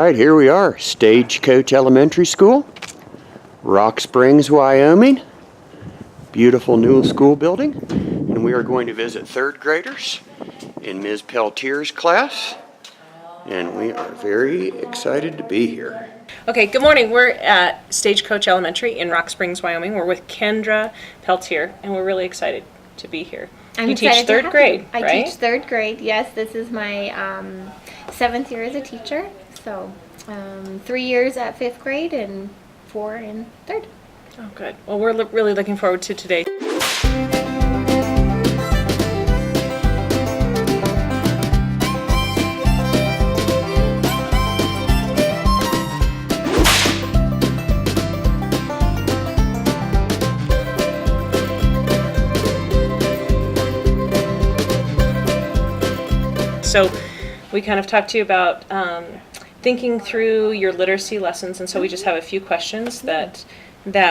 right, here we are, Stagecoach Elementary School, Rock Springs, Wyoming. Beautiful new school building. And we are going to visit third graders in Ms. Peltier's class. And we are very excited to be here. Okay, good morning. We're at Stagecoach Elementary in Rock Springs, Wyoming. We're with Kendra Peltier, and we're really excited to be here. You teach third grade, right? I teach third grade, yes. This is my 7th year as a teacher. So 3 years at 5th grade and 4 in 3rd. Oh, good. Well, we're really looking forward to today. So we kind of talked to you about thinking through your literacy lessons, and so we just have a few questions that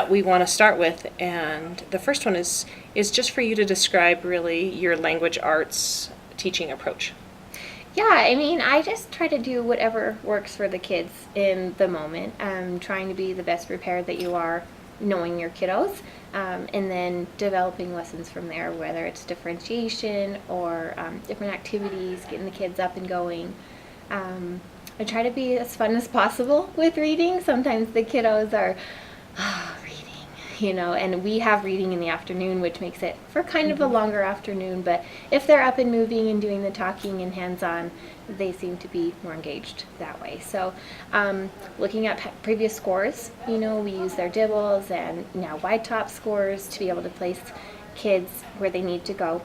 we want to start with. And the first one is just for you to describe really your language arts teaching approach. Yeah, I mean, I just try to do whatever works for the kids in the moment. Trying to be the best prepared that you are, knowing your kiddos, and then developing lessons from there, whether it's differentiation or different activities, getting the kids up and going. I try to be as fun as possible with reading. Sometimes the kiddos are, reading, and we have reading in the afternoon, which makes it for kind of a longer afternoon. But if they're up and moving and doing the talking and hands-on, they seem to be more engaged that way. So looking at previous scores, we use their dibbles and now wide top scores to be able to place kids where they need to go.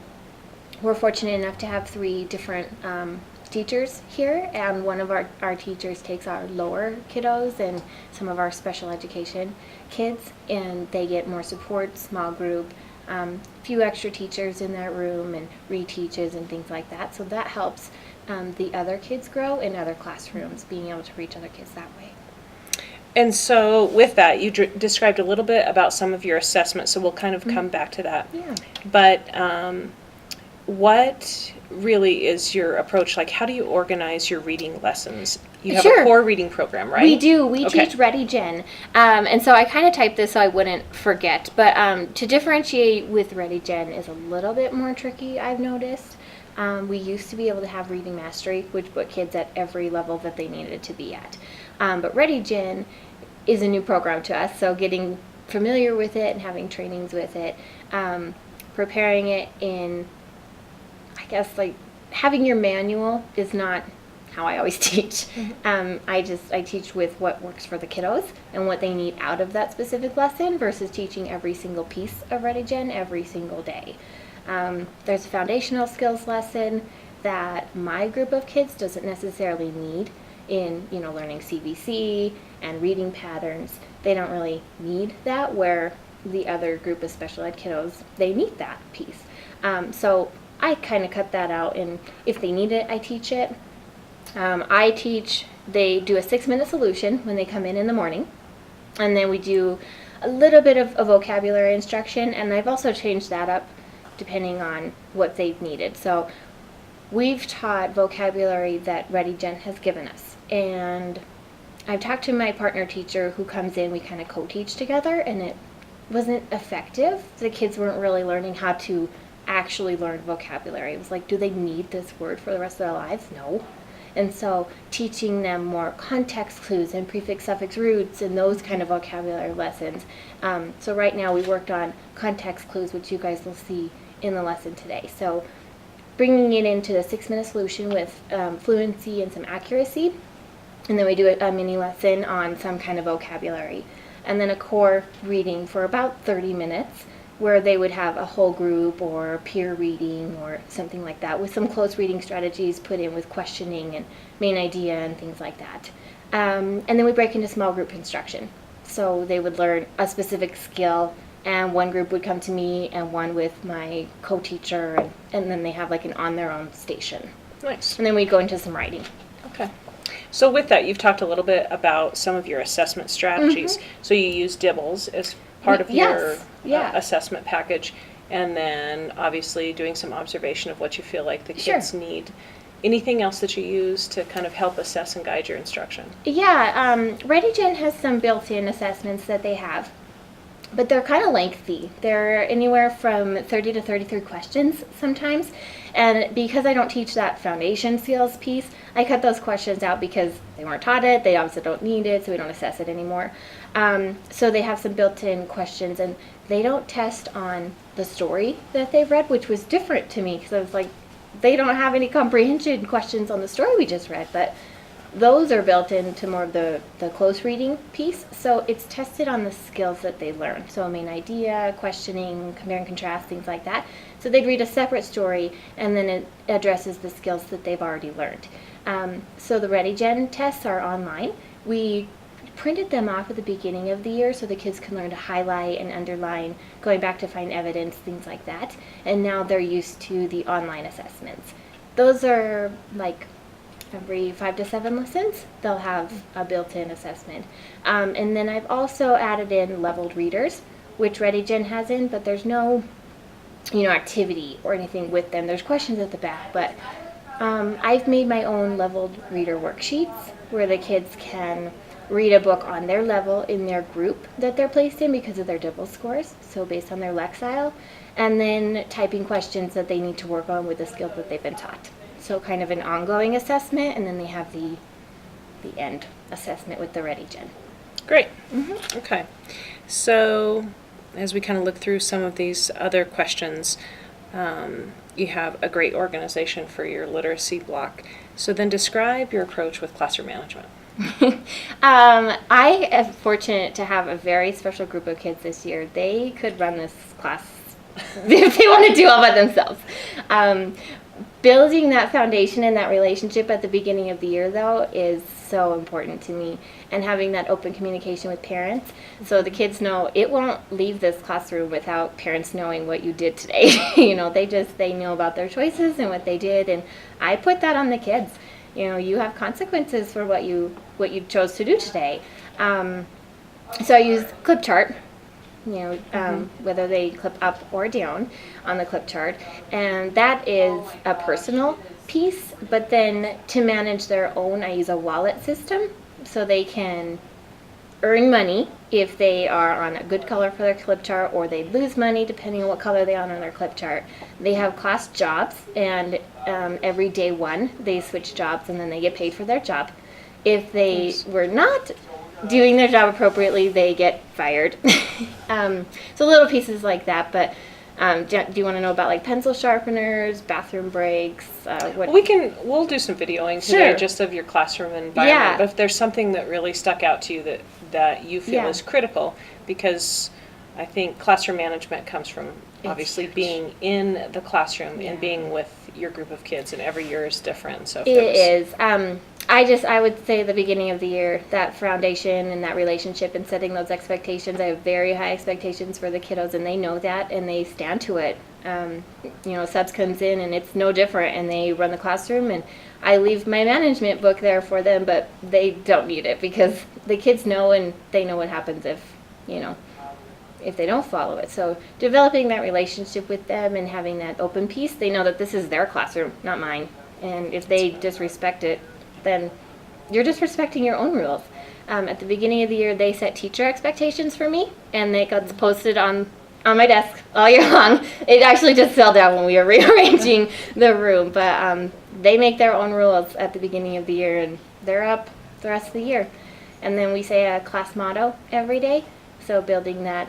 We're fortunate enough to have 3 different teachers here, and one of our teachers takes our lower kiddos and some of our special education kids, and they get more support, small group, few extra teachers in that room and reteaches and things like that. So that helps the other kids grow in other classrooms, being able to reach other kids that way. And so with that, you described a little bit about some of your assessments, so we'll kind of come back to that. Yeah. But what really is your approach? Like, how do you organize your reading lessons? You have a core reading program, right? We do. We teach ReadyGen. And so I kind of typed this so I wouldn't forget. But to differentiate with ReadyGen is a little bit more tricky, I've noticed. We used to be able to have reading mastery, which put kids at every level that they needed to be at. But ReadyGen is a new program to us, so getting familiar with it and having trainings with it, preparing it in, I guess, like, having your manual is not how I always teach. I teach with what works for the kiddos and what they need out of that specific lesson versus teaching every single piece of ReadyGen every single day. There's a foundational skills lesson that my group of kids doesn't necessarily need in, learning CBC and reading patterns. They don't really need that, where the other group of special ed kiddos, they need that piece. So I kind of cut that out, and if they need it, I teach it. They do a 6-minute solution when they come in the morning, and then we do a little bit of vocabulary instruction, and I've also changed that up depending on what they've needed. So we've taught vocabulary that ReadyGen has given us, and I've talked to my partner teacher who comes in, we kind of co-teach together, and it wasn't effective. The kids weren't really learning how to actually learn vocabulary. It was like, do they need this word for the rest of their lives? No. And so teaching them more context clues and prefix suffix roots and those kind of vocabulary lessons. So right now we worked on context clues, which you guys will see in the lesson today. So bringing it into the 6-minute solution with fluency and some accuracy. And then we do a mini lesson on some kind of vocabulary. And then a core reading for about 30 minutes, where they would have a whole group or peer reading or something like that, with some close reading strategies put in with questioning and main idea and things like that. And then we break into small group instruction. So they would learn a specific skill, and one group would come to me and one with my co-teacher, and then they have like an on their own station. Nice. And then we'd go into some writing. Okay. So with that, you've talked a little bit about some of your assessment strategies. So you use dibbles as part of your assessment package, and then obviously doing some observation of what you feel like the kids need. anything else that you use to kind of help assess and guide your instruction? Yeah, ReadyGen has some built-in assessments that they have, but they're kind of lengthy. They're anywhere from 30 to 33 questions sometimes. And because I don't teach that foundation skills piece, I cut those questions out because they weren't taught it, they obviously don't need it, so we don't assess it anymore. So they have some built-in questions, and they don't test on the story that they've read, which was different to me because I was like, they don't have any comprehension questions on the story we just read, but those are built into more of the close reading piece. So it's tested on the skills that they learn. So main idea, questioning, compare and contrast, things like that. So they'd read a separate story, and then it addresses the skills that they've already learned. So the ReadyGen tests are online. We printed them off at the beginning of the year so the kids can learn to highlight and underline, going back to find evidence, things like that. And now they're used to the online assessments. Those are like every 5 to 7 lessons, they'll have a built-in assessment. And then I've also added in leveled readers, which ReadyGen has in, but there's no activity or anything with them. There's questions at the back, but I've made my own leveled reader worksheets where the kids can read a book on their level in their group that they're placed in because of their DIBEL scores, so based on their Lexile, and then typing questions that they need to work on with the skills that they've been taught. So kind of an ongoing assessment, and then they have the end assessment with the ReadyGen. Great. Okay. So as we kind of look through some of these other questions, you have a great organization for your literacy block. So then describe your approach with classroom management. I am fortunate to have a very special group of kids this year. They could run this class if they want to do all by themselves. Building that foundation and that relationship at the beginning of the year, though, is so important to me, and having that open communication with parents so the kids know it won't leave this classroom without parents knowing what you did today. They know about their choices and what they did, and I put that on the kids. You have consequences for what you chose to do today. So I use clip chart, whether they clip up or down on the clip chart, and that is a personal piece. But then to manage their own, I use a wallet system so they can earn money if they are on a good color for their clip chart, or they lose money depending on what color they are on their clip chart. They have class jobs, and every day one they switch jobs, and then they get paid for their job. If they were not doing their job appropriately, they get fired. So little pieces like that. But do you want to know about like pencil sharpeners, bathroom breaks? We'll do some videoing today, just of your classroom environment. Yeah. But if there's something that really stuck out to you that you feel is critical, because I think classroom management comes from obviously being in the classroom and being with your group of kids, and every year is different. So it is. I would say the beginning of the year, that foundation and that relationship and setting those expectations. I have very high expectations for the kiddos, and they know that, and they stand to it. Subs comes in and it's no different, and they run the classroom, and I leave my management book there for them, but they don't need it because the kids know, and they know what happens if they don't follow it. So developing that relationship with them and having that open piece, they know that this is their classroom, not mine. And if they disrespect it, then you're disrespecting your own rules. At the beginning of the year, they set teacher expectations for me, and they got posted on my desk all year long. It actually just fell down when we were rearranging the room, but they make their own rules at the beginning of the year, and they're up the rest of the year. And then we say a class motto every day, so building that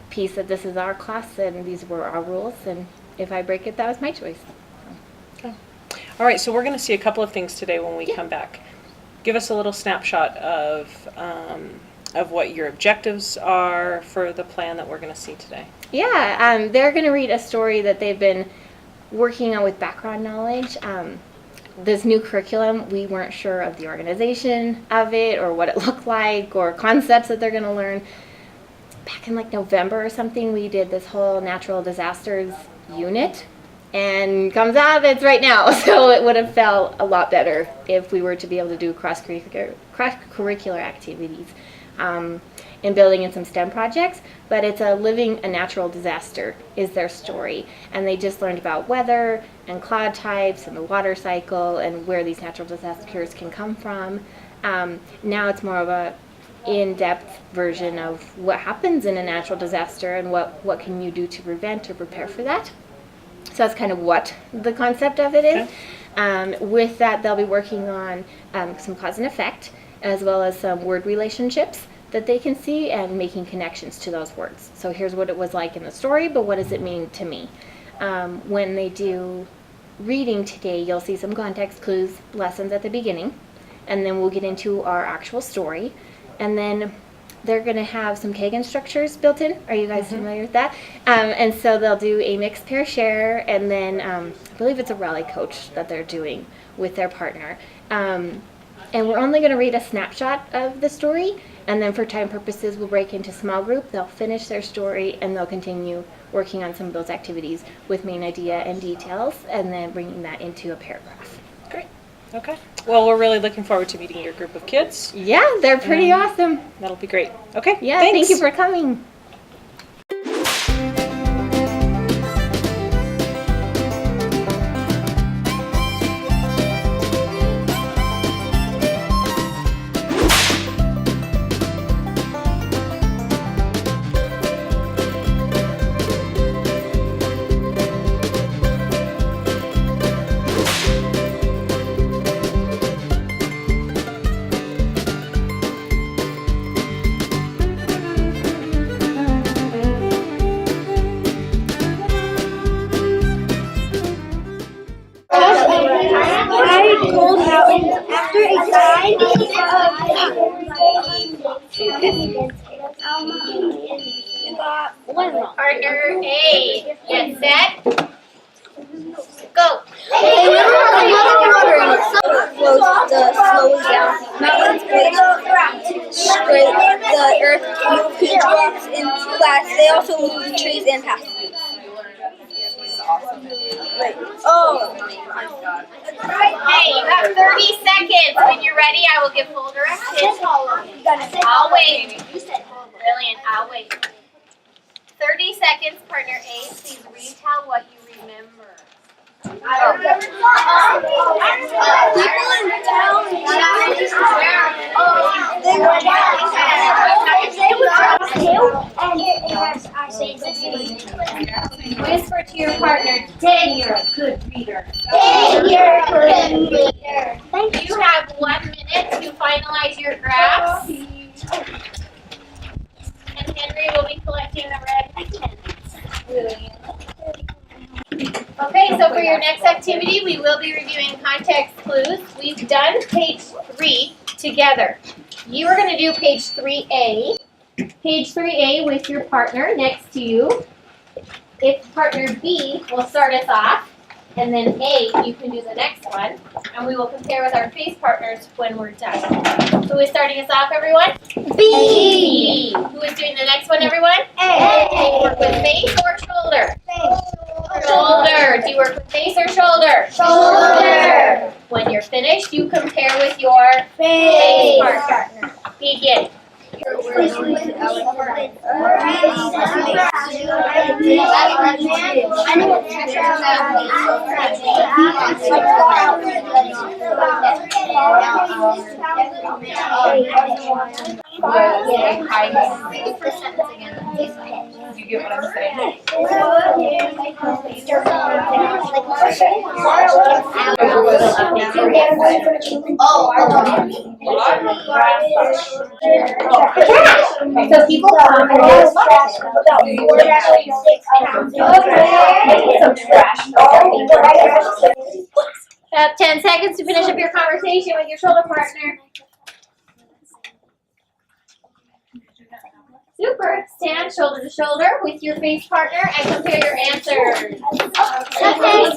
piece that this is our class and these were our rules, and if I break it, that was my choice. Okay. All right, so we're going to see a couple of things today when we come back. Give us a little snapshot of what your objectives are for the plan that we're going to see today. Yeah, they're going to read a story that they've been working on with background knowledge. This new curriculum, we weren't sure of the organization of it or what it looked like or concepts that they're going to learn. Back in like November or something, we did this whole natural disasters unit, and comes out of it right now. So it would have felt a lot better if we were to be able to do cross-curricular activities. in building in some STEM projects, but it's a natural disaster is their story. And they just learned about weather and cloud types and the water cycle and where these natural disasters can come from. Now it's more of a in-depth version of what happens in a natural disaster and what can you do to prevent or prepare for that. So that's kind of what the concept of it is. Okay. With that, they'll be working on some cause and effect, as well as some word relationships that they can see and making connections to those words. So here's what it was like in the story, but what does it mean to me? When they do reading today, you'll see some context clues lessons at the beginning, and then we'll get into our actual story, and then they're going to have some Kagan structures built in. Are you guys familiar with that? And so they'll do a mixed pair share, and then I believe it's a rally coach that they're doing with their partner. And we're only going to read a snapshot of the story, and then for time purposes, we'll break into small group. They'll finish their story, and they'll continue working on some of those activities with main idea and details, and then bringing that into a paragraph. Great. Okay. Well, we're really looking forward to meeting your group of kids. Yeah, they're pretty awesome. That'll be great. Okay. Yeah, thanks. Thank you for coming. Cold mountains after a time of Partner A, get set, go. Flows slowly down. Mountains break straight. The earth drops into flats. They also move trees and paths. Oh. Hey, you have 30 seconds. When you're ready, I will give full directions. I'll wait. Brilliant, I'll wait. 30 seconds, partner A. Please retell what you remember. People in town, they were Whisper to your partner, dang, you're a good reader. You have 1 minute to finalize your graphs. And Henry will be collecting the red pens. Okay, so for your next activity, we will be reviewing context clues. We've done page 3 together. You are going to do page 3A. Page 3A with your partner next to you. If partner B will start us off, and then A, you can do the next one, and we will compare with our face partners when we're done. Who is starting us off, everyone? B. Who is doing the next one, everyone? A. Work with face or shoulder? Face. Shoulder. Do you work with face or shoulder? Shoulder. When you're finished, you compare with your face partner. Begin. You get what I'm saying? So people come and there's about 4 to 6 pounds. Some trash. About 10 seconds to finish up your conversation with your shoulder partner. Super. Stand shoulder to shoulder with your face partner and compare your answers. Okay,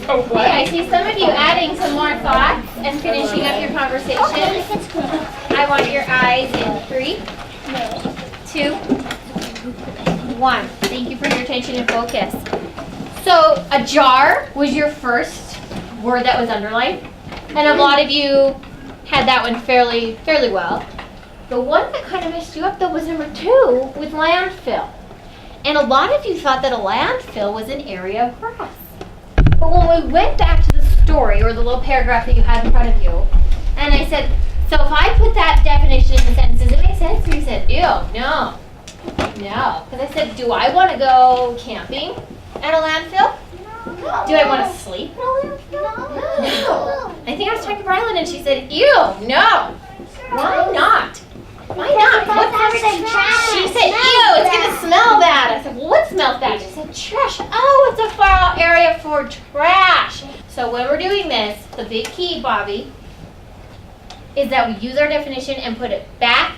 Okay, I see some of you adding some more thoughts and finishing up your conversation. I want your eyes in 3, 2, 1. Thank you for your attention and focus. So, ajar was your first word that was underlined. And a lot of you had that one fairly well. The one that kind of messed you up though was number 2 with landfill. And a lot of you thought that a landfill was an area of grass. But when we went back to the story or the little paragraph that you had in front of you, and I said, so if I put that definition in the sentence, does it make sense? And you said, ew, no. No. Because I said, do I want to go camping at a landfill? No. Do I want to sleep at a landfill? No. I think I was talking to Rylan and she said, ew, no. Why not? Why not? She said, ew, it's going to smell bad. I said, well, what smells bad? She said, trash. Oh, it's a far out area for trash. So when we're doing this, the big key, Bobby, is that we use our definition and put it back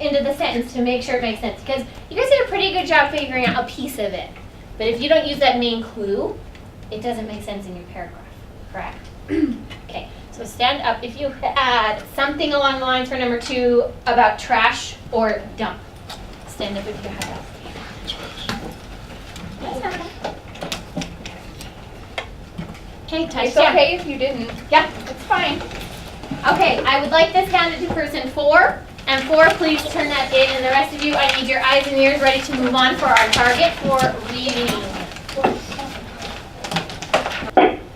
into the sentence to make sure it makes sense. Because you guys did a pretty good job figuring out a piece of it. But if you don't use that main clue, it doesn't make sense in your paragraph. Correct? Okay. So stand up if you had something along the lines for number 2 about trash or dump. Stand up if you had that. Okay, touch It's down. okay if you didn't. Yeah, it's fine. Okay, I would like this handed to person 4. And 4, please turn that in. And the rest of you, I need your eyes and ears ready to move on for our target for reading.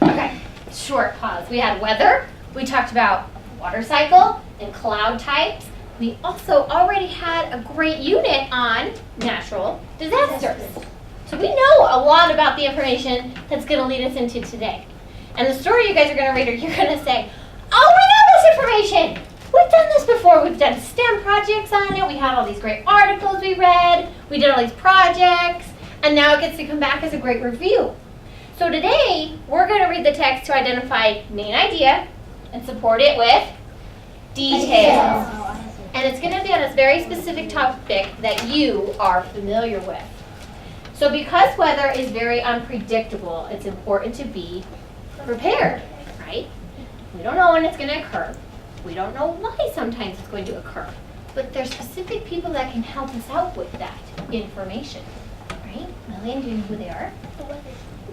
Okay, short pause. We had weather. We talked about water cycle and cloud types. We also already had a great unit on natural disasters. So we know a lot about the information that's going to lead us into today. And the story you guys are going to read, or you're going to say, oh, we know this information. We've done this before. We've done STEM projects on it. We had all these great articles we read. We did all these projects. And now it gets to come back as a great review. So today, we're going to read the text to identify main idea and support it with details. And it's going to be on a very specific topic that you are familiar with. So because weather is very unpredictable, it's important to be prepared, right? We don't know when it's going to occur. We don't know why sometimes it's going to occur. But there's specific people that can help us out with that information, right? Lillian, do you know who they are?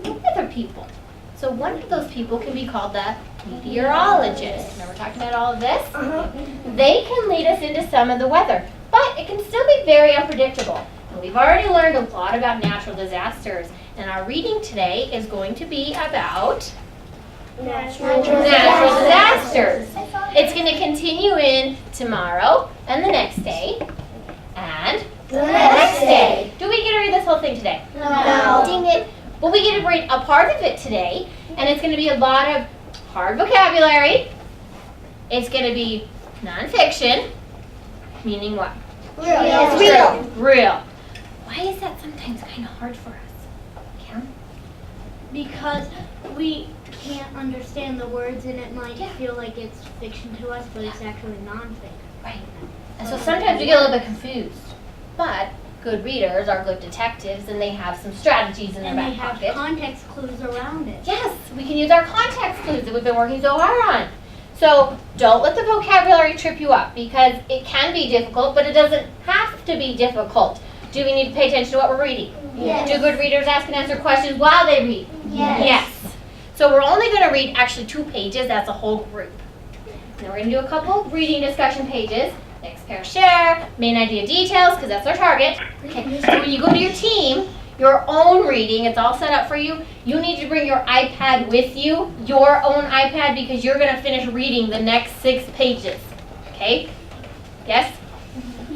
The weather people. So one of those people can be called the meteorologist. Remember talking about all of this? They can lead us into some of the weather, but it can still be very unpredictable. And we've already learned a lot about natural disasters, and our reading today is going to be about natural disasters. It's going to continue in tomorrow and the next day and the next day. Do we get to read this whole thing today? No. Dang it. Well, we get to read a part of it today, and it's going to be a lot of hard vocabulary. It's going to be nonfiction, meaning what? Real. Real. Why is that sometimes kind of hard for us? Kim? Because we can't understand the words and it might feel like it's fiction to us, but it's actually non-fiction. Right. And so sometimes we get a little bit confused. But good readers are good detectives and they have some strategies in their And they back have pocket. context clues around it. Yes, we can use our context clues that we've been working so hard on. So don't let the vocabulary trip you up because it can be difficult, but it doesn't have to be difficult. Do we need to pay attention to what we're reading? Yes. Do good readers ask and answer questions while they read? Yes. So we're only going to read actually 2 pages. That's a whole group. Now we're going to do a couple reading discussion pages. Next pair share, main idea details, because that's our target. Okay. So when you go to your team, your own reading, it's all set up for you. You need to bring your iPad with you, your own iPad, because you're going to finish reading the next 6 pages. Okay? Yes?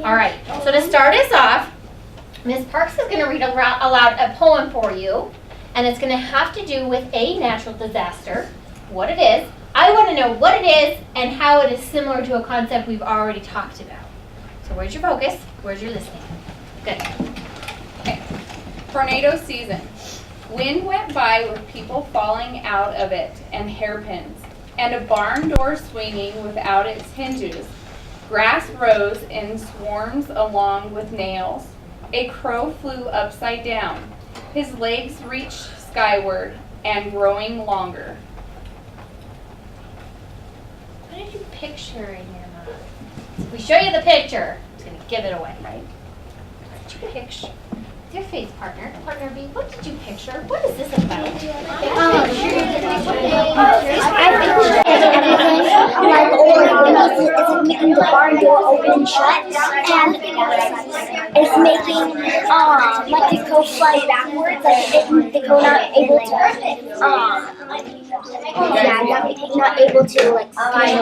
All right. So to start us off, Ms. Parks is going to read aloud a poem for you, and it's going to have to do with a natural disaster, what it is. I want to know what it is and how it is similar to a concept we've already talked about. So where's your focus? Where's your listening? Good. Okay. Tornado season. Wind went by with people falling out of it and hairpins, and a barn door swinging without its hinges. Grass rose in swarms along with nails. A crow flew upside down. His legs reached skyward and growing longer. What did you picture in your mind? If we show you the picture, it's going to give it away, right? What did you picture? Dear Faith's partner, partner B, what did you picture? What is this about? I pictured everything like it's making the barn door open and shut, and it's making like the coat fly backwards, like the coat not able to not able to like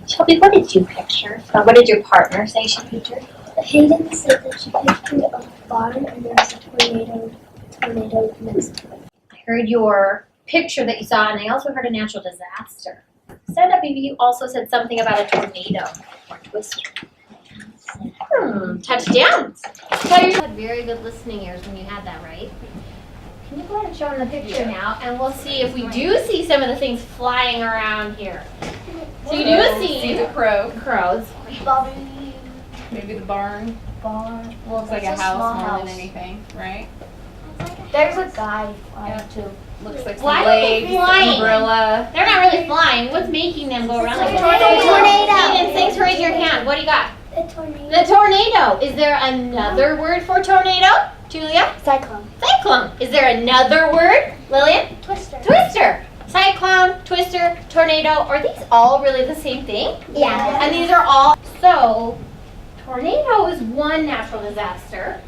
Shelby, what did you picture? What did your partner say she pictured? Hayden said that she pictured a barn and there was a tornado next to it. I heard your picture that you saw, and I also heard a natural disaster. Stand up, maybe you also said something about a tornado or twister. Touchdowns. So you had very good listening ears when you had that, right? Can you go ahead and show them the picture now, and we'll see if we do see some of the things flying around here. So you do see the crows. Maybe the barn. Looks like a house more than anything, right? There's a guy flying too. Looks like some Why are they legs, flying? umbrella. They're not really flying. What's making them go around like Tornado. Hayden, thanks. Raise your hand. What do you got? A tornado. The tornado. Is there another word for tornado, Julia? Cyclone. Cyclone. Is there another word, Lillian? Twister. Twister. Cyclone, twister, tornado. Are these all really the same thing? Yeah. And these are all, so tornado is one natural disaster.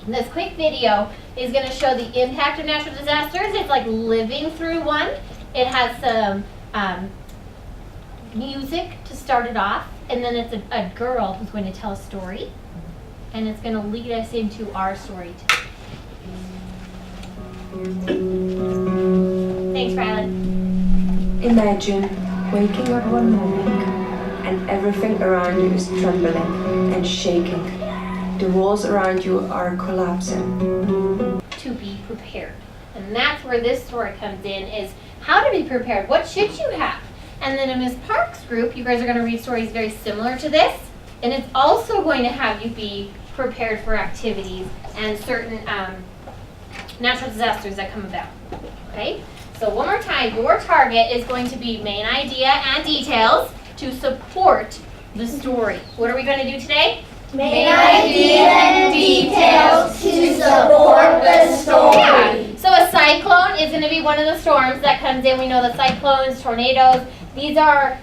This quick video is going to show the impact of natural disasters. It's like living through one. It has some music to start it off, and then it's a girl who's going to tell a story, and it's going to lead us into our story today. Thanks, Rylan. Imagine waking up one morning and everything around you is trembling and shaking. The walls around you are collapsing. To be prepared. And that's where this story comes in, is how to be prepared. What should you have? And then in Ms. Park's group, you guys are going to read stories very similar to this. And it's also going to have you be prepared for activities and certain natural disasters that come about. Okay? So one more time, your target is going to be main idea and details to support the story. What are we going to do today? Main idea and details to support the story. Yeah. So a cyclone is going to be one of the storms that comes in. We know the cyclones, tornadoes, these are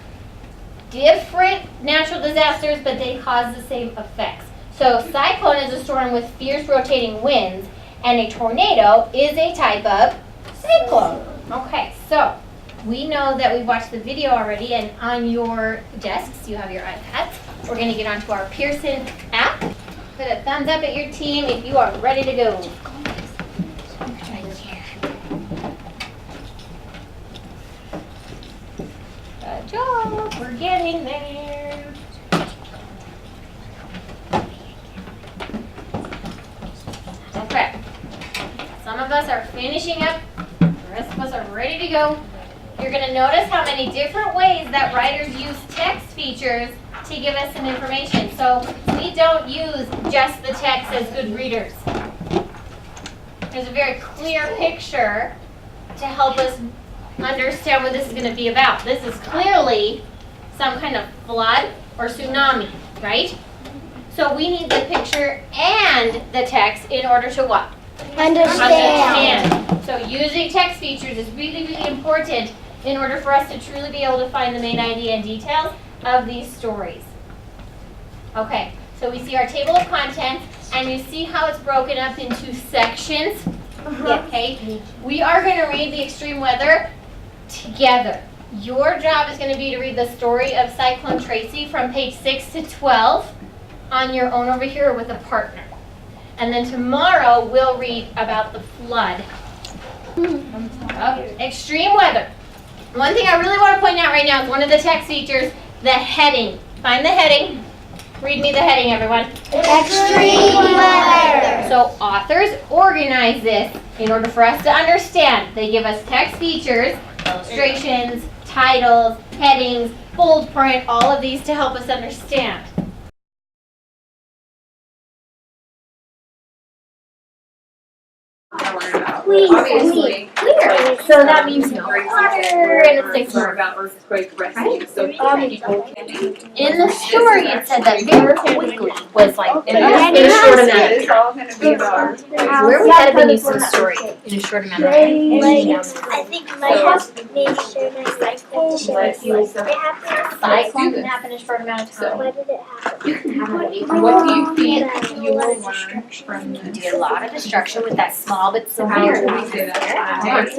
different natural disasters, but they cause the same effects. So cyclone is a storm with fierce rotating winds, and a tornado is a type of cyclone. Okay, so we know that we've watched the video already, and on your desks you have your iPads. We're going to get onto our Pearson app. Put a thumbs up at your team if you are ready to go. Good job. We're getting there. Okay. Some of us are finishing up. The rest of us are ready to go. You're going to notice how many different ways that writers use text features to give us some information. So we don't use just the text as good readers. There's a very clear picture to help us understand what this is going to be about. This is clearly some kind of flood or tsunami, right? So we need the picture and the text in order to what? Understand. So using text features is really, really important in order for us to truly be able to find the main idea and details of these stories. Okay, so we see our table of contents, and you see how it's broken up into sections. Okay, we are going to read the extreme weather together. Your job is going to be to read the story of Cyclone Tracy from page 6 to 12 on your own over here with a partner. And then tomorrow we'll read about the flood. Extreme weather. One thing I really want to point out right now is one of the text features, the heading. Find the heading. Read me the heading, everyone. Extreme weather. So authors organize this in order for us to understand. They give us text features, illustrations, titles, headings, bold print, all of these to help us understand. Please, Obviously. clear. water. So that means no water, and it's safe for about earthquake rescue. So in the story, it said that very quickly was like in a short amount of it's all going to be about Where would that have been used in the story in a short amount of time? I think like maybe Cyclone can happen in a short amount of time. Why did it happen? What do you think you will learn from You this? did a lot of destruction with that small but severe. How do we do that? So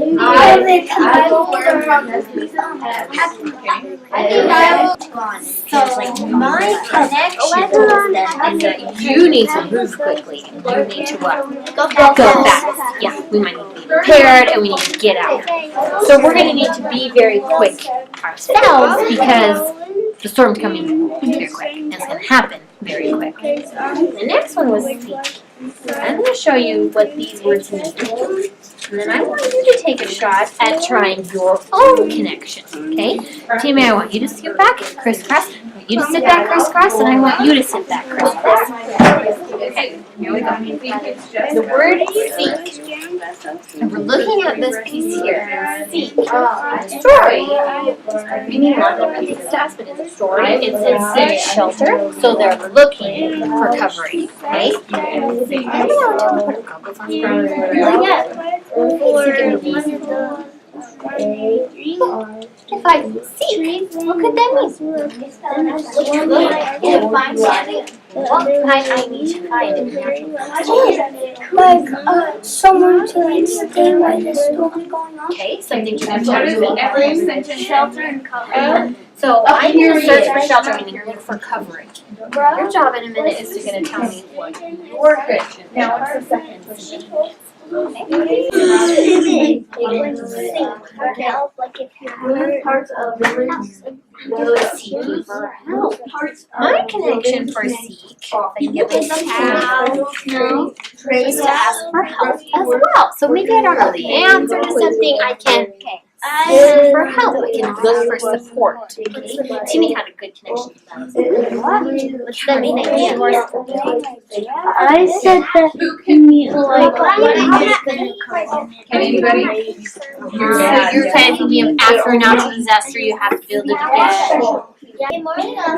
my connection is that you need to move quickly and you need to what? Go fast. Yeah, we might need to be prepared and we need to get out. So we're going to need to be very quick ourselves because the storm's coming very quick and it's going to happen very quick. The next one was seek. I'm going to show you what these words mean. And then I want you to take a shot at trying your own connection, okay? Timmy, I want you to sit back crisscross. I want you to sit back crisscross, and I want you to sit back crisscross. Okay, here we go. The word seek. And we're looking at this piece here. Seek. Story. Meaning a lot of different things to us, but in the story, it says seek shelter, so they're looking for covering, okay? If I seek, what could that mean? I need to find Like someone to like stay while the storm's going on. Okay, something to What is every sentence? Shelter and cover. So I'm going to search for shelter, meaning look for covering. Your job in a minute is going to tell me what your connection. Now what's the second? Like if you're parts of Seeking for help. My connection for seek, I can get this is to ask for help as well. So maybe I don't know the answer to something, I can ask for help. I can look for support. Timmy had a good connection to that. What's that mean? I said that Who can Anybody? You're kind of thinking of after a natural disaster, you have to build it again.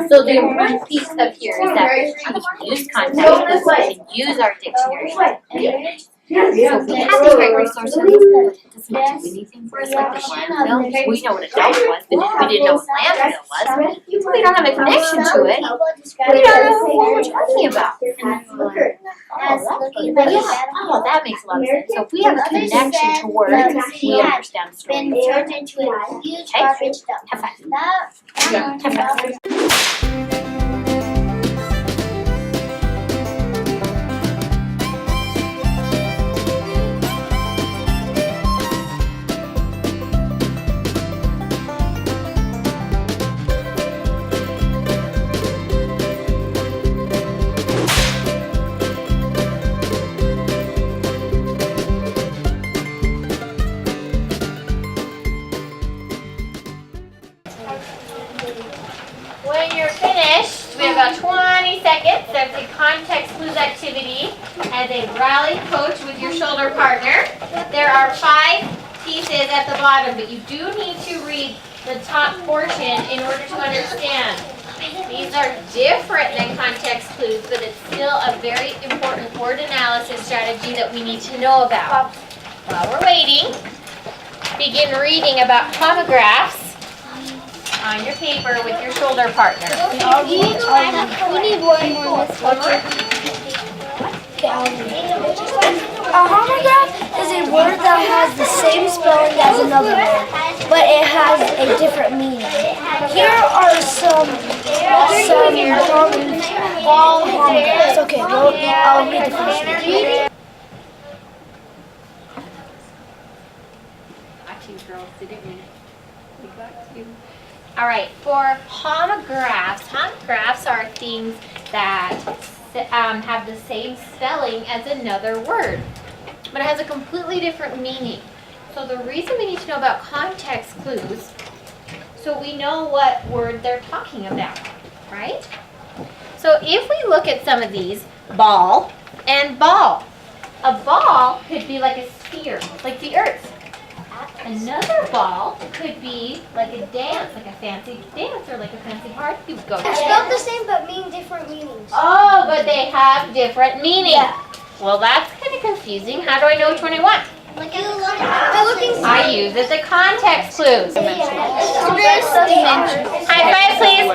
So the important piece of here is that we can use context, we can use our dictionary. So we have these great resources, but it doesn't do anything for us like the landfill. We know what a dump was, but we didn't know what landfill was. So we don't have a connection to it. We don't know what we're talking about. Oh, that makes a lot of sense. So if we have a connection to words, we understand the story. been turned into a huge garbage dump. Have fun. Have fun. When you're finished, we have about 20 seconds of the context clues activity as a rally coach with your shoulder partner. There are 5 pieces at the bottom, but you do need to read the top portion in order to understand. These are different than context clues, but it's still a very important word analysis strategy that we need to know about. While we're waiting, begin reading about homographs on your paper with your shoulder partner. we need one more this A homograph is a word that has the same spelling as another word, but it has a different meaning. Here are some ball homographs. Okay, well, I'll read the first one. All right, for homographs are things that have the same spelling as another word, but it has a completely different meaning. So the reason we need to know about context clues, so we know what word they're talking about, right? So if we look at some of these, ball and ball. A ball could be like a sphere, like the earth. Another ball could be like a dance, like a fancy dance or like a fancy party. You would go to. It's spelled the same but mean different meanings. Oh, but they have different meanings. Yeah. Well, that's kind of confusing. How do I know which one I want? Like by looking. I use it the context clues. High five, please.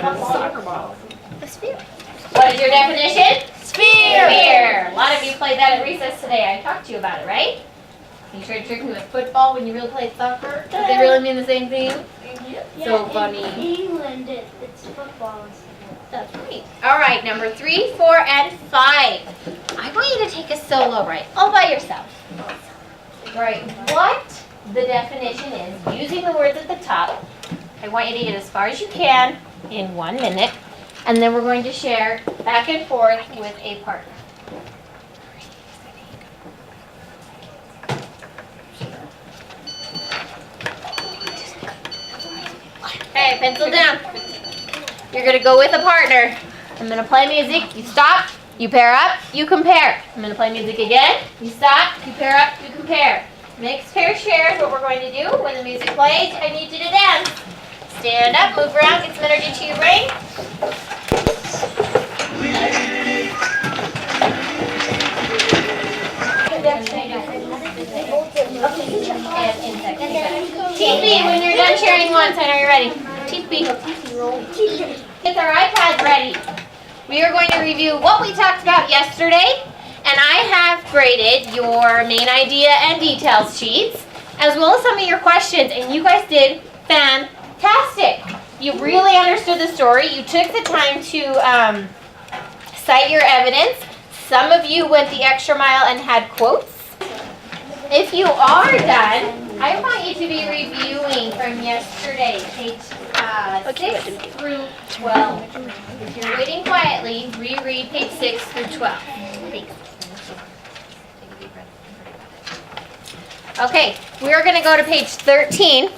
What is your definition? Sphere. A lot of you played that at recess today. I talked to you about it, right? You tried to trick me with football when you really played soccer. Does they really mean the same thing? So funny. In England, it's football. That's right. All right, number 3, 4, and 5. I want you to take a solo right, all by yourself. Right, what the definition is, using the words at the top. I want you to get as far as you can in 1 minute, and then we're going to share back and forth with a partner. Okay, pencil down. You're going to go with a partner. I'm going to play music. You stop. You pair up. You compare. I'm going to play music again. You stop. You pair up. You compare. Mixed pair shares what we're going to do. When the music plays, I need you to dance. Stand up. Move around. Get some energy to your brain. Teeth B, when you're done sharing once, I know you're ready. Teeth B. Get our iPads ready. We are going to review what we talked about yesterday, and I have graded your main idea and details sheets, as well as some of your questions, and you guys did fantastic. You really understood the story. You took the time to cite your evidence. Some of you went the extra mile and had quotes. If you are done, I want you to be reviewing from yesterday, page 6 through 12. If you're waiting quietly, reread page 6 through 12. Please. Okay, we're going to go to page 13.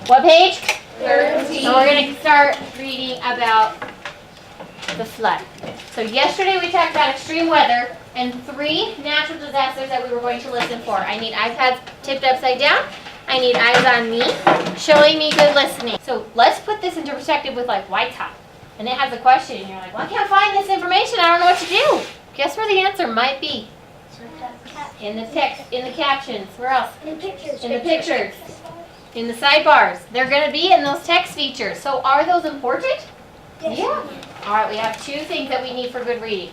What page? 13. So we're going to start reading about the flood. So yesterday we talked about extreme weather and 3 natural disasters that we were going to listen for. I need iPads tipped upside down. I need eyes on me, showing me good listening. So let's put this into perspective with like white top. And it has a question and you're like, well, I can't find this information. I don't know what to do. Guess where the answer might be? In the text, in the captions. Where else? In pictures. In the pictures. In the sidebars. They're going to be in those text features. So are those important? Yes. Yeah. All right, we have 2 things that we need for good reading.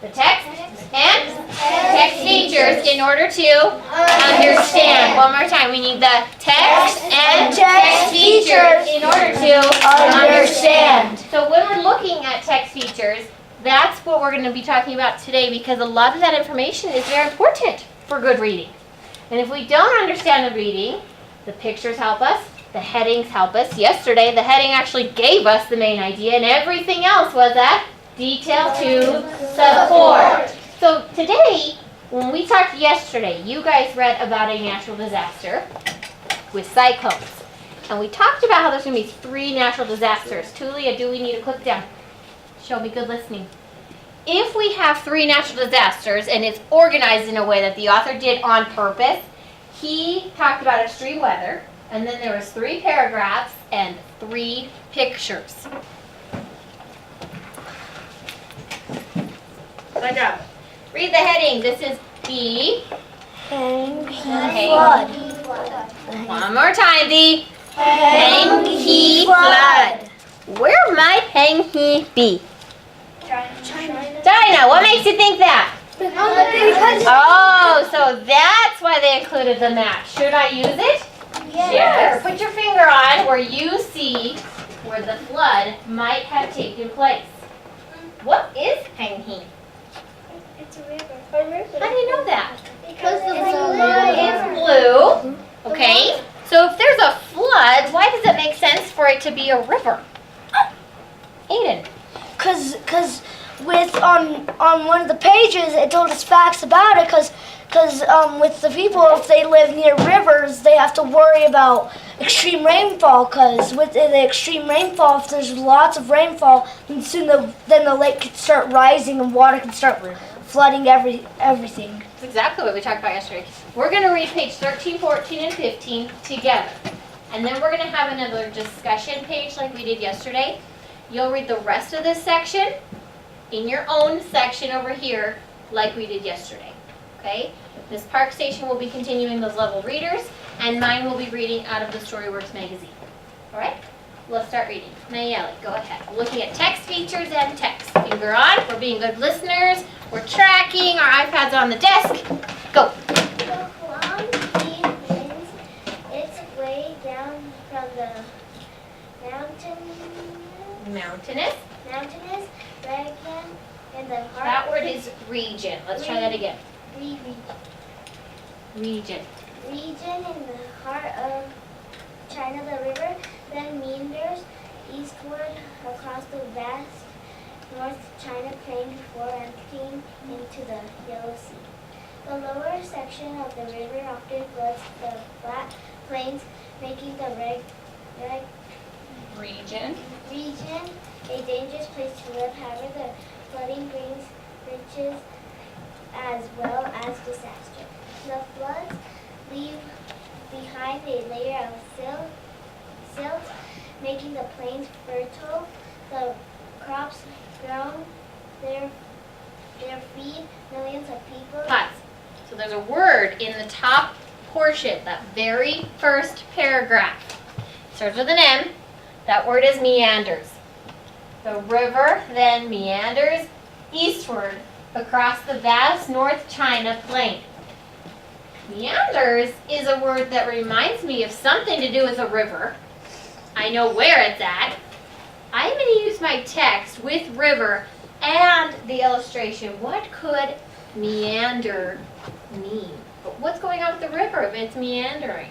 The text and text features in order to understand. One more time. We need the text and text features in order to understand. So when we're looking at text features, that's what we're going to be talking about today because a lot of that information is very important for good reading. And if we don't understand the reading, the pictures help us. The headings help us. Yesterday, the heading actually gave us the main idea, and everything else was a detail to support. So today, when we talked yesterday, you guys read about a natural disaster with cyclones. And we talked about how there's going to be 3 natural disasters. Tulia, do we need a click down? Show me good listening. If we have 3 natural disasters, and it's organized in a way that the author did on purpose, he talked about extreme weather, and then there was 3 paragraphs and 3 pictures. Good job. Read the heading. This is B. Hang Flood. One more time, B. Hang he flood. Where might hang he be? Dinah, what makes you think that? Oh, so that's why they included the map. Should I use it? Yes. Sure. Put your finger on where you see where the flood might have taken place. What is hang he? It's a river. How do you know that? Because It's blue. Okay. So if there's a flood, why does it make sense for it to be a river? Aiden. Cause with on one of the pages it told us facts about it. Cause with the people, if they live near rivers, they have to worry about extreme rainfall. Cause with the extreme rainfall, if there's lots of rainfall, then the lake can start rising and water can start flooding everything. That's exactly what we talked about yesterday. We're going to read page 13, 14, and 15 together. And then we're going to have another discussion page like we did yesterday. You'll read the rest of this section in your own section over here like we did yesterday. Okay? Miss Park Station will be continuing those level readers, and mine will be reading out of the Storyworks magazine. All right? Let's start reading. Nayeli, go ahead. We're looking at text features and text. Finger on. We're being good listeners. We're tracking. Our iPad's on the desk. Go. The long sea winds its way down from the Mountainous. mountainous region in the heart. That word is region. Let's try that again. Region. Region in the heart of China. The river then meanders eastward across the vast North China Plain before emptying into the Yellow Sea. The lower section of the river often floods the flat plains, making the Region. region a dangerous place to live. However, the flooding brings riches as well as disaster. The floods leave behind a layer of silt, making the plains fertile. The crops grown there feed millions of people. Pause. So there's a word in the top portion, that very first paragraph. Starts with an M. That word is meanders. The river then meanders eastward across the vast North China Plain. Meanders is a word that reminds me of something to do with a river. I know where it's at. I'm going to use my text with river and the illustration. What could meander mean? But what's going on with the river if it's meandering?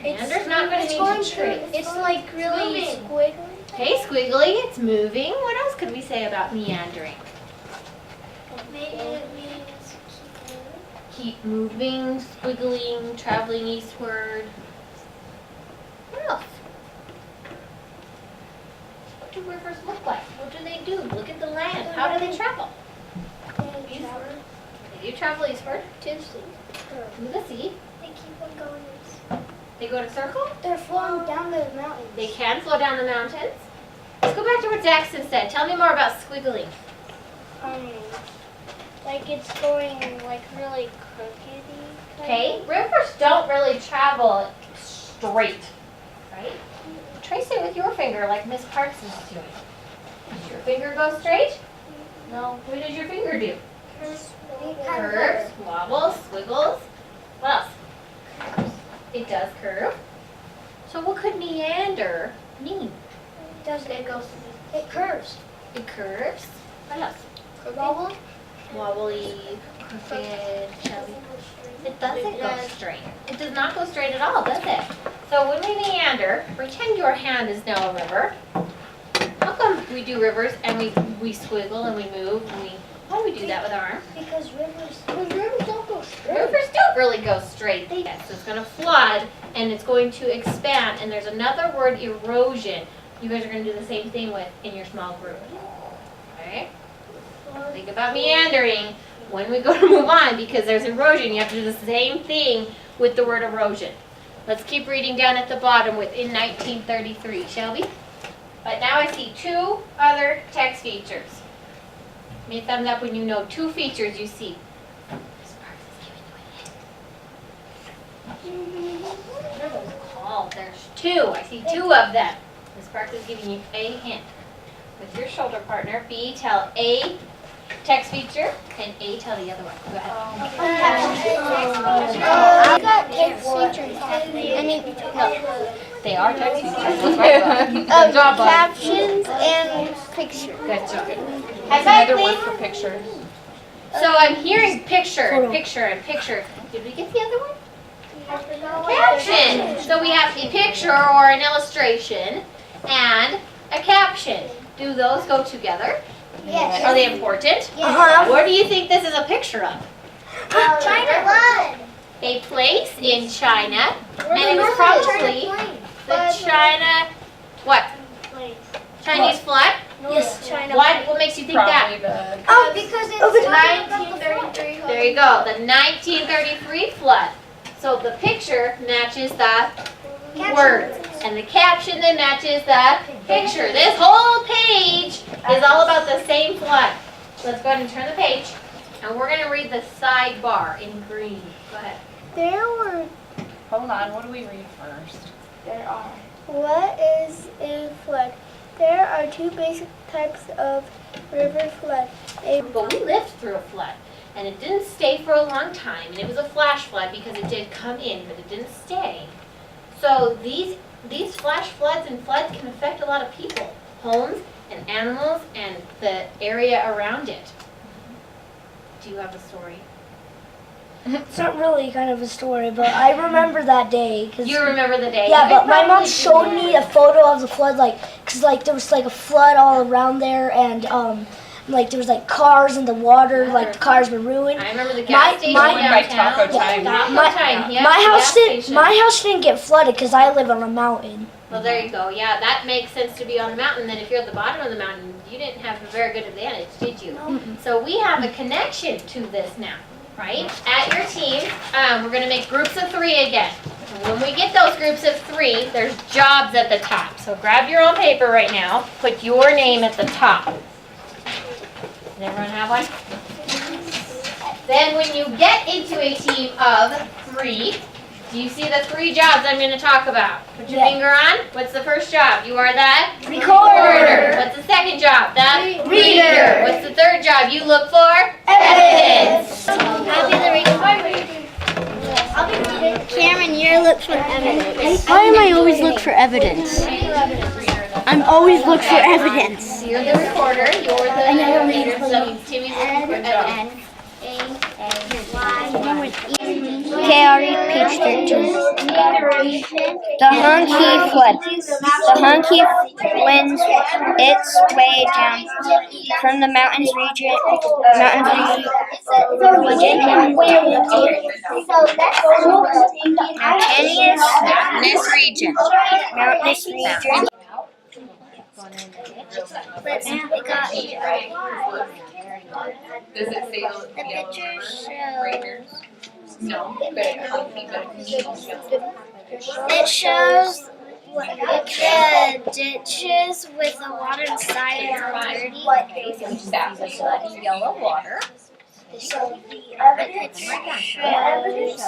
Meander's not going to mean to trace. It's like really squiggly. Okay, squiggly, it's moving. What else could we say about meandering? Maybe it means Keep moving, squiggling, traveling eastward. What else? What do rivers look like? What do they do? Look at the land. How do they travel? eastward. They do travel eastward To the sea. to the sea. They keep on going east. They go in a circle. They're flowing down the mountains. They can flow down the mountains. Let's go back to what Jackson said. Tell me more about squiggling. Like it's going like really crookedy. Okay, rivers don't really travel straight, right? Trace it with your finger like Miss Parks is doing. Does your finger go straight? No. What does your finger do? Curves, wobbles, squiggles. What else? It does curve. So what could meander mean? It curves. It curves. What else? Wobble. Wobbly, crooked, chubby. It doesn't go straight. It does not go straight at all, does it? So when we meander, pretend your hand is now a river. How come we do rivers and we squiggle and we move and we, why do we do that with our arm? Because rivers don't go straight. Rivers don't really go straight. So it's going to flood and it's going to expand. And there's another word, erosion. You guys are going to do the same thing with in your small group. Okay? Think about meandering when we go to move on, because there's erosion. You have to do the same thing with the word erosion. Let's keep reading down at the bottom within 1933, shall we? But now I see two other text features. Give me a thumbs up when you know two features you see. Miss Parks is giving you a hint. What are those called? There's two. I see two of them. Miss Parks is giving you a hint. With your shoulder partner, B, tell A text feature, and A, tell the other one. Go ahead. I got text features. I mean, no. They are text features. That's right. Good job, bud. Captions and pictures. Good job. That's another word for picture. So I'm hearing picture and picture and picture. Did we get the other one? Caption. So we have a picture or an illustration and a caption. Do those go together? Yes. Are they important? Yes. What do you think this is a picture of? China. A place in China, and it was probably the China, what? Chinese flag? Yes. China. What makes you think that? Oh, because it's 1933. There you go, the 1933 flood. So the picture matches the words, and the caption then matches the picture. This whole page is all about the same flood. Let's go ahead and turn the page, and we're going to read the sidebar in green. Go ahead. There were. Hold on, what do we read first? There are. What is a flood? There are two basic types of river flood. But we lived through a flood, and it didn't stay for a long time, and it was a flash flood because it did come in, but it didn't stay. So these flash floods and floods can affect a lot of people, homes and animals and the area around it. Do you have a story? It's not really kind of a story, but I remember that day. You remember the day? Yeah, but my mom probably showed do. me a photo of the flood, cause there was a flood all around there, and there was cars in the water, the cars were ruined. I remember the gas station my- downtown. Taco Time. Taco Time, yeah, My house didn't get flooded because I live on a mountain. Well, there you go. Yeah, that makes sense to be on a mountain. Then if you're at the bottom of the mountain, you didn't have a very good advantage, did you? So we have a connection to this now, right? At your team, we're going to make groups of 3 again. And when we get those groups of 3, there's jobs at the top. So grab your own paper right now. Put your name at the top. Does everyone have one? Then when you get into a team of 3, do you see the 3 jobs I'm going to talk about? Put your finger on. What's the first job? You are the recorder. What's the second job? The reader. What's the third job? You look for evidence. I'll be the reader. I'll be the reader. Cameron, you're look for evidence. Why am I always look for evidence? I'm always look for evidence. You're the recorder. You're the reader. So that means Timmy's looking for evidence. Okay, I'll read page 13. The Hunky flood. The Hunky winds its way down from the mountains region mountainous region. Let's pick up. Does it say The picture shows. no? It shows the ditches with the water inside and dirty. That's a yellow water. So the evidence shows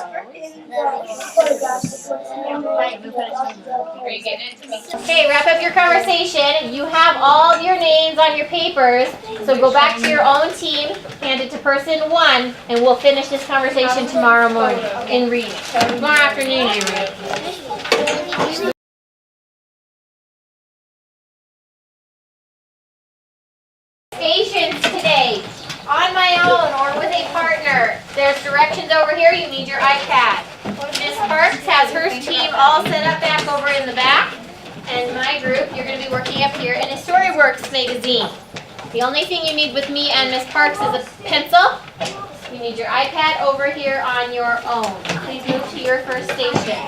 Are you getting it to me? Okay, wrap up your conversation. You have all of your names on your papers. So go back to your own team, hand it to person 1, and we'll finish this conversation tomorrow morning in reading. Tomorrow afternoon you read. Stations today. On my own or with a partner. There's directions over here. You need your iPad. Miss Parks has her team all set up back over in the back. And my group, you're going to be working up here in a Storyworks magazine. The only thing you need with me and Miss Parks is a pencil. You need your iPad over here on your own. Please move to your first station.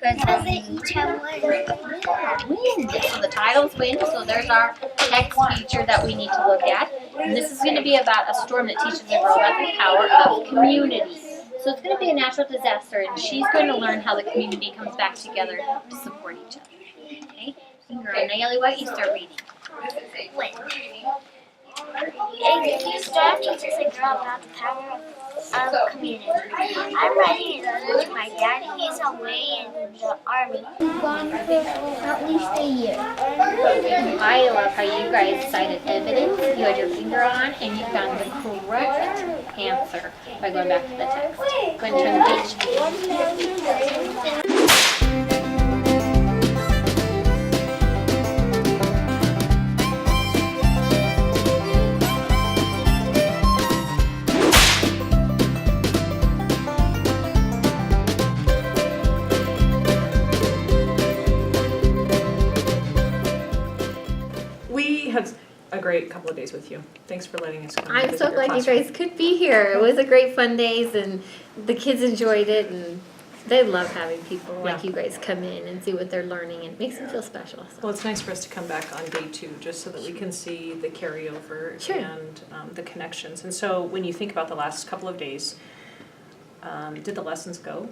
because they each have Wind. So the title's wind, so there's our text feature that we need to look at. And this is going to be about a storm that teaches the girl about the power of community. So it's going to be a natural disaster, and she's going to learn how the community comes back together to support each other. Okay? Finger on Naily, why don't you start reading? wind. A new storm teaches a girl about the power of community. I'm writing a letter to my dad. He's away in the army. Gone for at least a year. I love how you guys cited evidence. You had your finger on, and you found the correct answer by going back to the text. Go ahead and turn the page. We had a great couple of days with you. Thanks for letting us come. I'm visit so your glad you classroom. guys could be here. It was a great fun days, and the kids enjoyed it, and They love having people like Yeah. you guys come in and see what they're learning, and it makes them feel special. So. Well, it's nice for us to come back on day 2, just so that we can see the carryover Sure. and the connections. And so when you think about the last couple of days, did the lessons go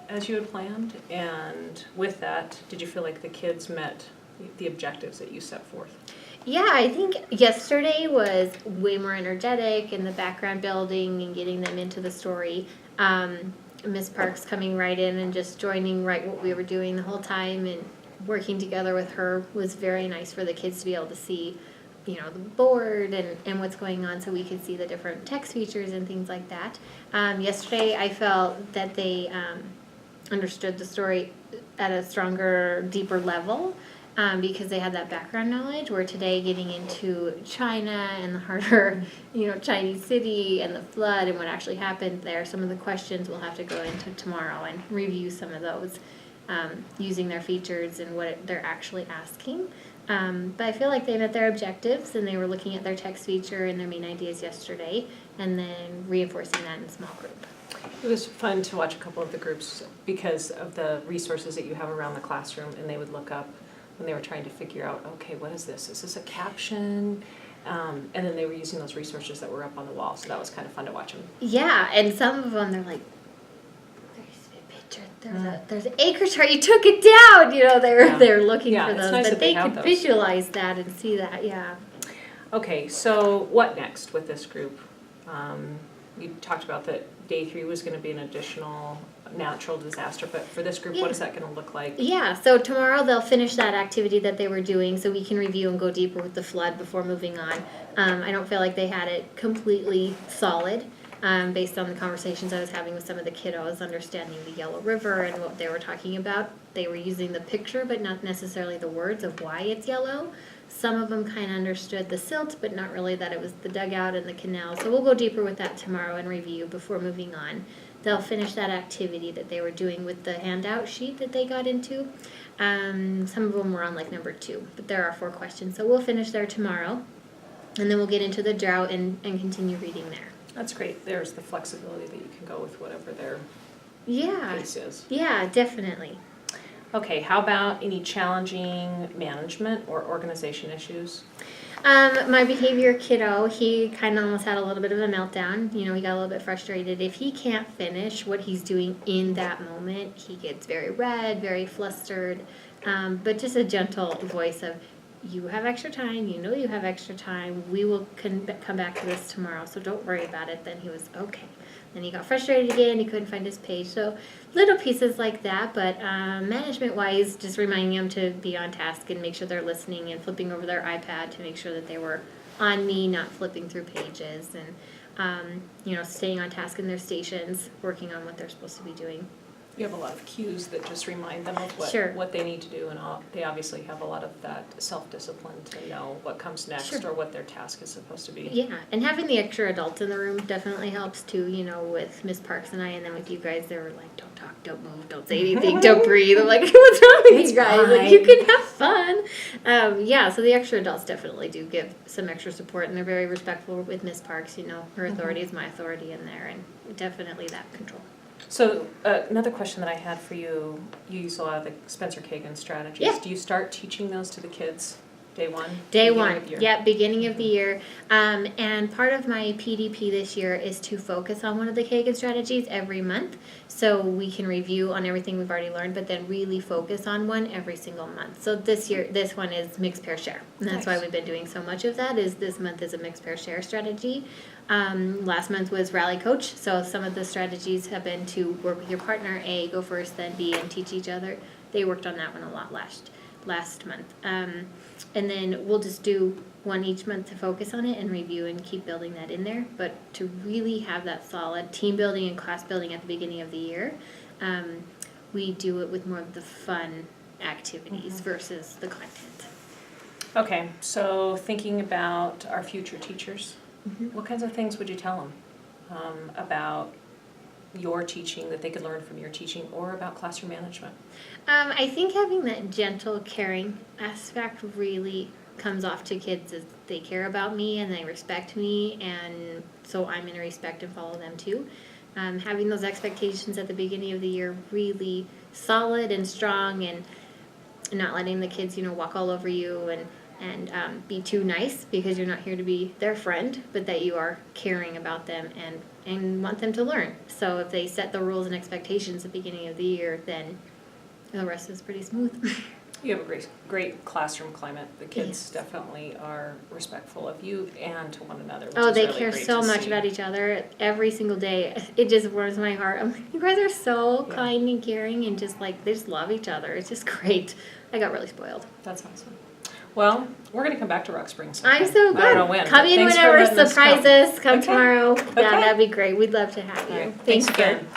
as you had planned? And with that, did you feel like the kids met the objectives that you set forth? Yeah, I think yesterday was way more energetic in the background building and getting them into the story. Miss Parks coming right in and just joining right what we were doing the whole time and working together with her was very nice for the kids to be able to see, the board and what's going on, so we could see the different text features and things like that. Yesterday I felt that they understood the story at a stronger, deeper level. Because they had that background knowledge, where today getting into China and the harder, Chinese city and the flood and what actually happened there, some of the questions we'll have to go into tomorrow and review some of those using their features and what they're actually asking. But I feel like they met their objectives and they were looking at their text feature and their main ideas yesterday and then reinforcing that in a small group. It was fun to watch a couple of the groups because of the resources that you have around the classroom, and they would look up when they were trying to figure out, okay, what is this? Is this a caption? And then they were using those resources that were up on the wall, so that was kind of fun to watch them. Yeah, and some of them, they're like, there's a picture, there's an acre chart, you took it down, they're looking for those, nice but that they they have could those. visualize that and see that, yeah. Okay, so what next with this group? You talked about that day 3 was going to be an additional natural disaster, but for this group, what is that going to look like? Yeah, so tomorrow they'll finish that activity that they were doing so we can review and go deeper with the flood before moving on. I don't feel like they had it completely solid based on the conversations I was having with some of the kiddos, understanding the Yellow River and what they were talking about. They were using the picture but not necessarily the words of why it's yellow. Some of them kind of understood the silt, but not really that it was the dugout and the canal. So we'll go deeper with that tomorrow and review before moving on. They'll finish that activity that they were doing with the handout sheet that they got into. Some of them were on like number 2, but there are 4 questions. So we'll finish there tomorrow, and then we'll get into the drought and continue reading there. That's great. There's the flexibility that you can go with whatever their pace is. Yeah, definitely. Okay, how about any challenging management or organization issues? My behavior kiddo, he kind of almost had a little bit of a meltdown. He got a little bit frustrated. If he can't finish what he's doing in that moment, he gets very red, very flustered. But just a gentle voice of, you have extra time, you have extra time. We will come back to this tomorrow, so don't worry about it. Then he was okay. Then he got frustrated again. He couldn't find his page. So little pieces like that, but management-wise, just reminding them to be on task and make sure they're listening and flipping over their iPad to make sure that they were on me, not flipping through pages, and staying on task in their stations, working on what they're supposed to be doing. You have a lot of cues that just remind them of what they need to do, and they obviously have a lot of that self-discipline to know what comes next or what their task is supposed to be. Yeah, and having the extra adults in the room definitely helps too, with Miss Parks and I, and then with you guys, they were like, don't talk, don't move, don't say anything, don't breathe. I'm like, what's wrong with you guys? Fine. Like, you can have fun. So the extra adults definitely do give some extra support, and they're very respectful with Miss Parks. Her authority is my authority in there, and definitely that control. So another question that I had for you, you use a lot of the Spencer Kagan strategies. Yeah. Do you start teaching those to the kids day 1? Day 1, beginning of the year. And part of my PDP this year is to focus on one of the Kagan strategies every month, so we can review on everything we've already learned, but then really focus on one every single month. So this one is mix, pair, share. And that's why we've been doing so much of that, is this month is a mix, pair, share strategy. Last month was rally coach, so some of the strategies have been to work with your partner, A, go first, then B, and teach each other. They worked on that one a lot last month. And then we'll just do one each month to focus on it and review and keep building that in there. But to really have that solid team building and class building at the beginning of the year, we do it with more of the fun activities versus the content. Okay, so thinking about our future teachers, what kinds of things would you tell them about your teaching that they could learn from your teaching, or about classroom management? I think having that gentle, caring aspect really comes off to kids, as they care about me and they respect me, and so I'm going to respect and follow them too. having those expectations at the beginning of the year really solid and strong, and not letting the kids, walk all over you and be too nice, because you're not here to be their friend, but that you are caring about them and want them to learn. So if they set the rules and expectations at the beginning of the year, then the rest is pretty smooth. You have a great classroom climate. The kids Yes. definitely are respectful of you and to one another, which Oh, is they really care great so to much see. about each other every single day. It just warms my heart. I'm like, you guys are so Yeah. kind and caring, and just like they just love each other. It's just great. I got really spoiled. That's awesome. Well, we're going to come back to Rock Springs. I'm sometime. so I good. don't know when. Come but in thanks for whenever. letting us Surprise come. us. Come Okay. tomorrow. Okay. Yeah, that'd be great. We'd love to have you. All right. Thanks Thanks again.